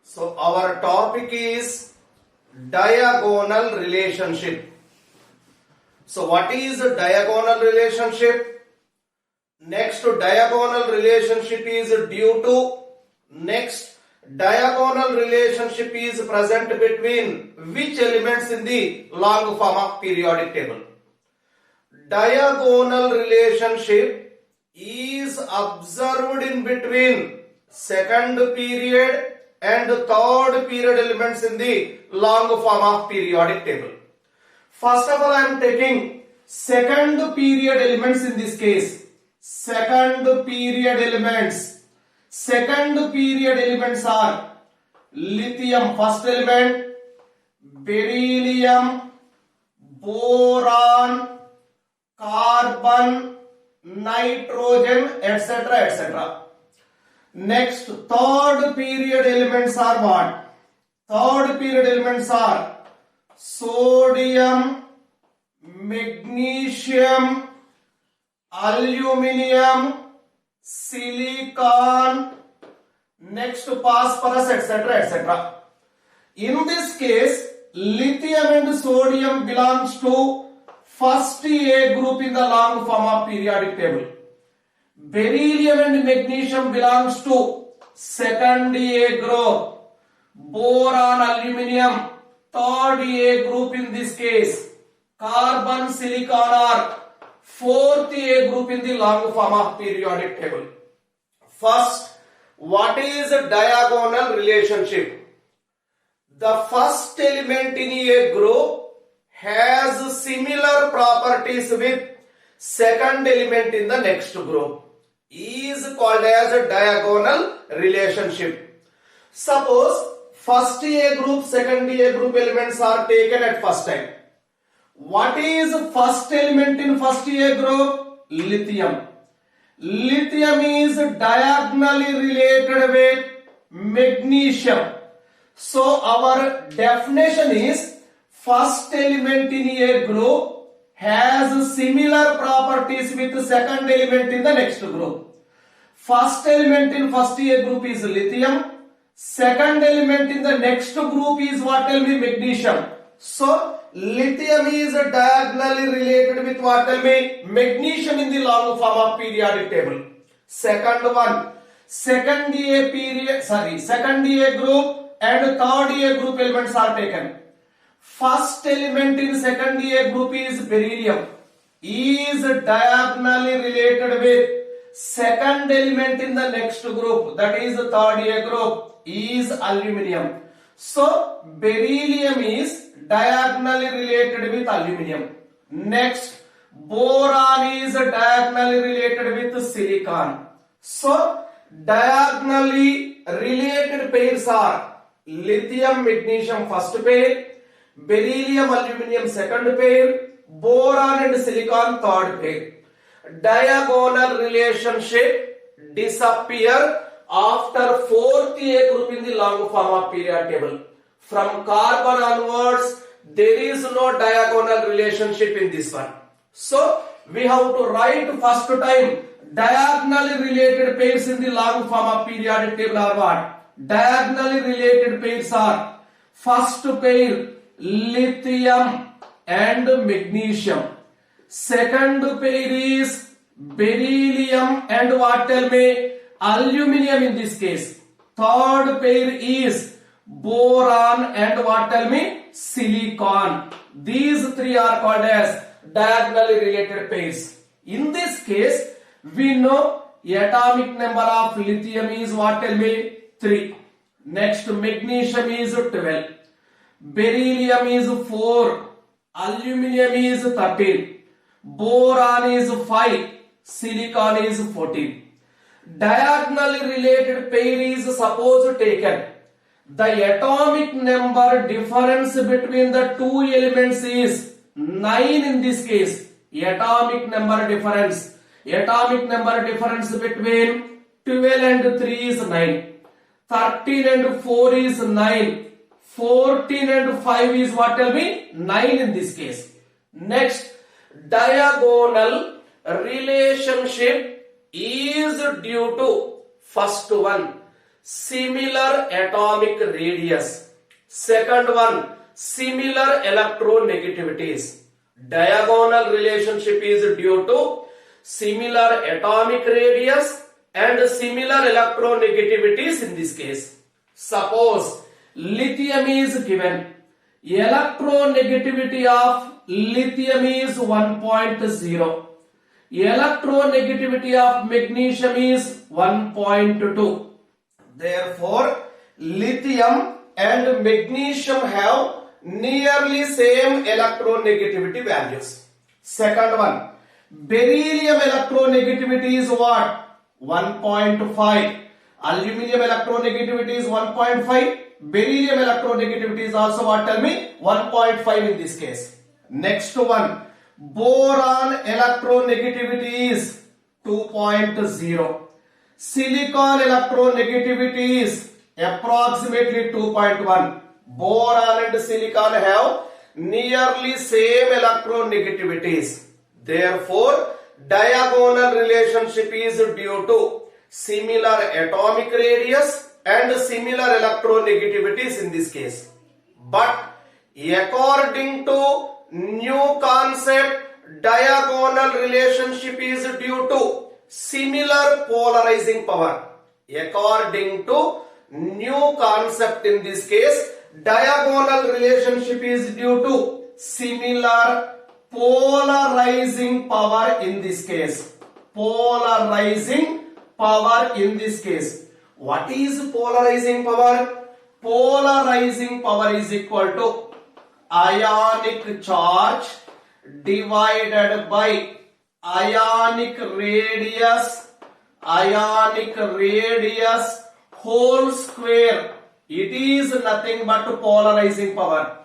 So our topic is diagonal relationship. So what is a diagonal relationship? Next diagonal relationship is due to. Next diagonal relationship is present between which elements in the long form of periodic table? Diagonal relationship is observed in between second period and third period elements in the long form of periodic table. First of all, I am taking second period elements in this case. Second period elements. Second period elements are lithium, first element, beryllium, boron, carbon, nitrogen, etc. etc. Next, third period elements are what? Third period elements are sodium, magnesium, aluminium, silicon, next phosphorus, etc. etc. In this case, lithium and sodium belongs to first A group in the long form of periodic table. Beryllium and magnesium belongs to second A group. Boron, aluminium, third A group in this case. Carbon, silicon are fourth A group in the long form of periodic table. First, what is a diagonal relationship? The first element in a group has similar properties with second element in the next group. Is called as a diagonal relationship. Suppose first A group, second A group elements are taken at first time. What is first element in first A group? Lithium. Lithium is diagonally related with magnesium. So our definition is first element in a group has similar properties with the second element in the next group. First element in first A group is lithium. Second element in the next group is what will be magnesium. So lithium is diagonally related with what will be magnesium in the long form of periodic table. Second one, second A group and third A group elements are taken. First element in second A group is beryllium, is diagonally related with second element in the next group, that is third A group, is aluminium. So beryllium is diagonally related with aluminium. Next, boron is diagonally related with silicon. So diagonally related pairs are lithium, magnesium first pair, beryllium, aluminium second pair, boron and silicon third pair. Diagonal relationship disappear after fourth A group in the long form of periodic table. From carbon onwards, there is no diagonal relationship in this one. So we have to write first time diagonally related pairs in the long form of periodic table are what? Diagonally related pairs are first pair lithium and magnesium. Second pair is beryllium and what tell me? Aluminium in this case. Third pair is boron and what tell me? Silicon. These three are called as diagonally related pairs. In this case, we know atomic number of lithium is what tell me? 3. Next, magnesium is 12. Beryllium is 4. Aluminium is 13. Boron is 5. Silicon is 14. Diagonally related pair is suppose taken. The atomic number difference between the two elements is 9 in this case. Atomic number difference between 12 and 3 is 9. 13 and 4 is 9. 14 and 5 is what will be? 9 in this case. Next, diagonal relationship is due to first one similar atomic radius. Second one, similar electronegativities. Diagonal relationship is due to similar atomic radius and similar electronegativities in this case. Suppose lithium is given. Electronegativity of lithium is 1.0. Electronegativity of magnesium is 1.2. Therefore, lithium and magnesium have nearly same electronegativity values. Second one, beryllium electronegativity is what? 1.5. Aluminium electronegativity is 1.5. Beryllium electronegativity is also what? Tell me, 1.5 in this case. Next one, boron electronegativity is 2.0. Silicon electronegativity is approximately 2.1. Boron and silicon have nearly same electronegativities. Therefore, diagonal relationship is due to similar atomic radius and similar electronegativities in this case. But according to new concept, diagonal relationship is due to similar polarizing power. According to new concept in this case, diagonal relationship is due to similar polarizing power in this case. Polarizing power in this case. What is polarizing power? Polarizing power is equal to ionic charge divided by ionic radius whole square. It is nothing but polarizing power.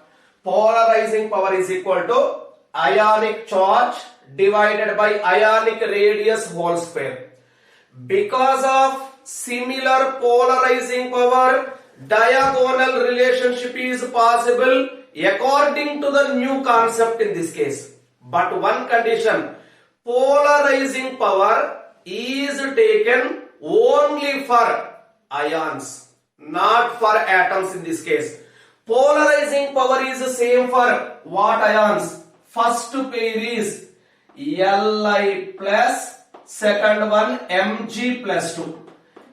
Polarizing power is equal to ionic charge divided by ionic radius whole square. Because of similar polarizing power, diagonal relationship is possible according to the new concept in this case. But one condition, polarizing power is taken only for ions, not for atoms in this case. Polarizing power is the same for what ions? First pair is Li plus, second one Mg plus 2.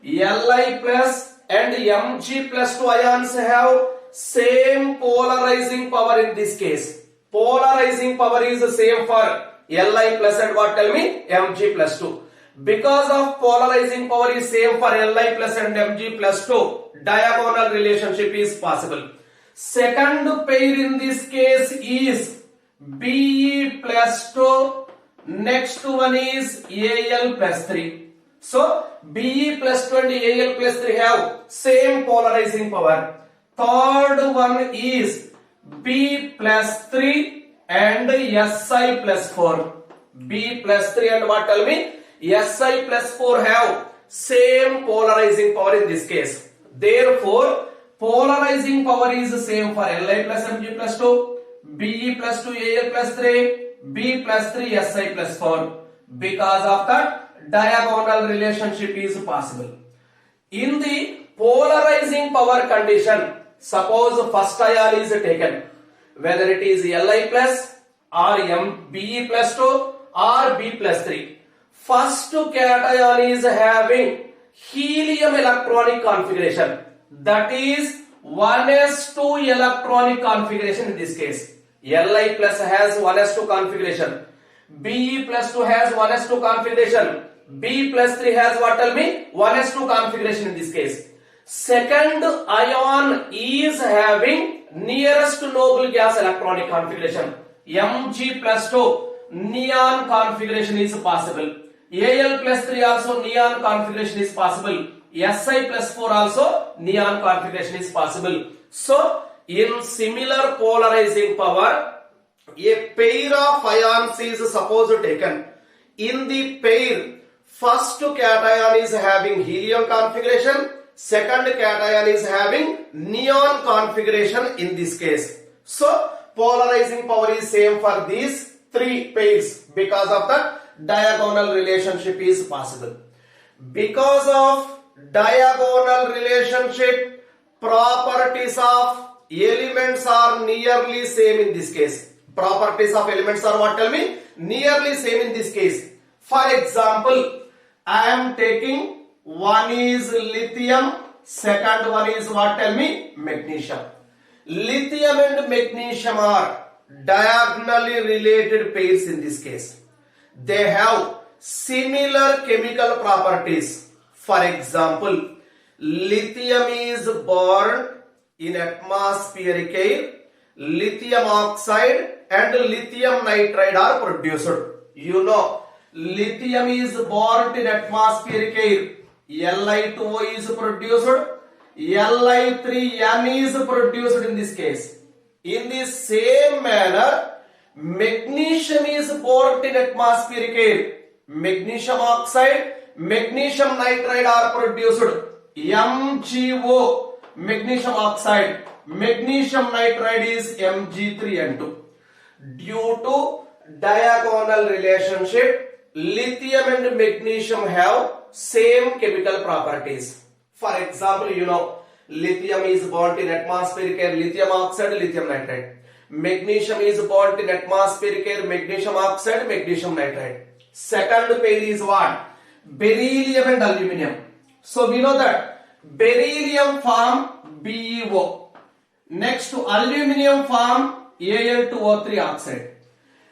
Li plus and Mg plus 2 ions have same polarizing power in this case. Polarizing power is the same for Li plus and what? Tell me, Mg plus 2. Because of polarizing power is same for Li plus and Mg plus 2, diagonal relationship is possible. Second pair in this case is Be plus 2. Next one is Al plus 3. So Be plus 2 and Al plus 3 have same polarizing power. Third one is B plus 3 and Si plus 4. B plus 3 and what? Tell me, Si plus 4 have same polarizing power in this case. Therefore, polarizing power is the same for Li plus Mg plus 2, Be plus 2, Al plus 3, B plus 3, Si plus 4. Because of that, diagonal relationship is possible. In the polarizing power condition, suppose first ion is taken, whether it is Li plus or Be plus 2 or B plus 3. First cation is having helium electronic configuration, that is 1s2 electronic configuration in this case. Li plus has 1s2 configuration, Be plus 2 has 1s2 configuration, B plus 3 has what? Tell me, 1s2 configuration in this case. Second ion is having nearest noble gas electronic configuration, Mg plus 2 neon configuration is possible. Al plus 3 also neon configuration is possible. Si plus 4 also neon configuration is possible. So, in similar polarizing power, a pair of ions is supposed taken. In the pair, first cation is having helium configuration, second cation is having neon configuration in this case. So, polarizing power is same for these three pairs. Because of that, diagonal relationship is possible. Because of diagonal relationship, properties of elements are nearly same in this case. Properties of elements are what? Tell me. Nearly same in this case. For example, I am taking one is lithium, second one is what? Tell me. Magnesium. Lithium and magnesium are diagonally related pairs in this case. They have similar chemical properties. For example, lithium is burned in atmospheric air, lithium oxide and lithium nitride are produced. You know, lithium is burned in atmospheric air, Li2O is produced, Li3N is produced in this case. In the same manner, magnesium is burned in atmospheric air, magnesium oxide, magnesium nitride are produced, MgO, magnesium oxide, magnesium nitride is Mg3N2. Due to diagonal relationship, lithium and magnesium have same chemical properties. For example, you know, lithium is burnt in atmospheric air, lithium oxide, lithium nitride. Magnesium is burnt in atmospheric air, magnesium oxide, magnesium nitride. Second pair is what? Beryllium and aluminium. So we know that beryllium form BeO. Next to aluminium form Al2O3 oxide.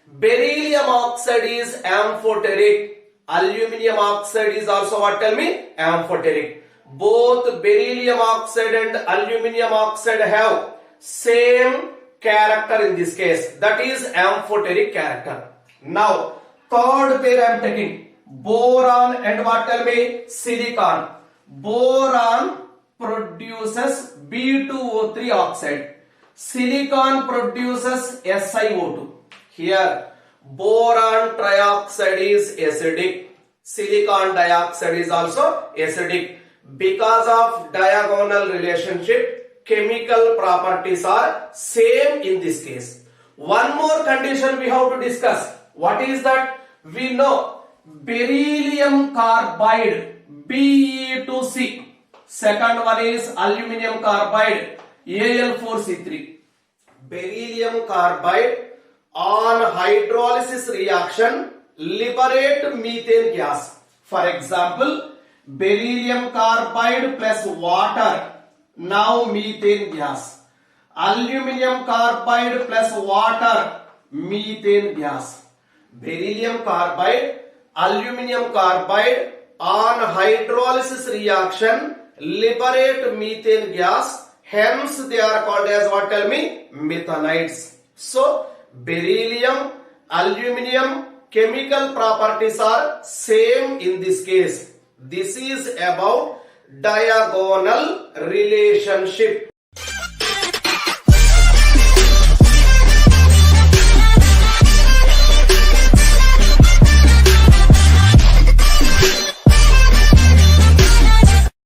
Beryllium oxide is amphoteric. Aluminium oxide is also what? Tell me. Amphoteric. Both beryllium oxide and aluminium oxide have same character in this case. That is amphoteric character. Now, third pair I am taking. Boron and what? Tell me. Silicon. Boron produces B2O3 oxide. Silicon produces SiO2. Here, boron trioxide is acidic. Silicon dioxide is also acidic. Because of diagonal relationship, chemical properties are same in this case. One more condition we have to discuss. What is that? We know beryllium carbide Be2C. Second one is aluminium carbide Al4C3. Beryllium carbide on hydrolysis reaction liberate methane gas. For example, beryllium carbide plus water, now methane gas. Aluminium carbide plus water, methane gas. Beryllium carbide, aluminium carbide on hydrolysis reaction liberate methane gas, hence they are called as what? Tell me. Methanides. So beryllium, aluminium chemical properties are same in this case. This is about diagonal relationship.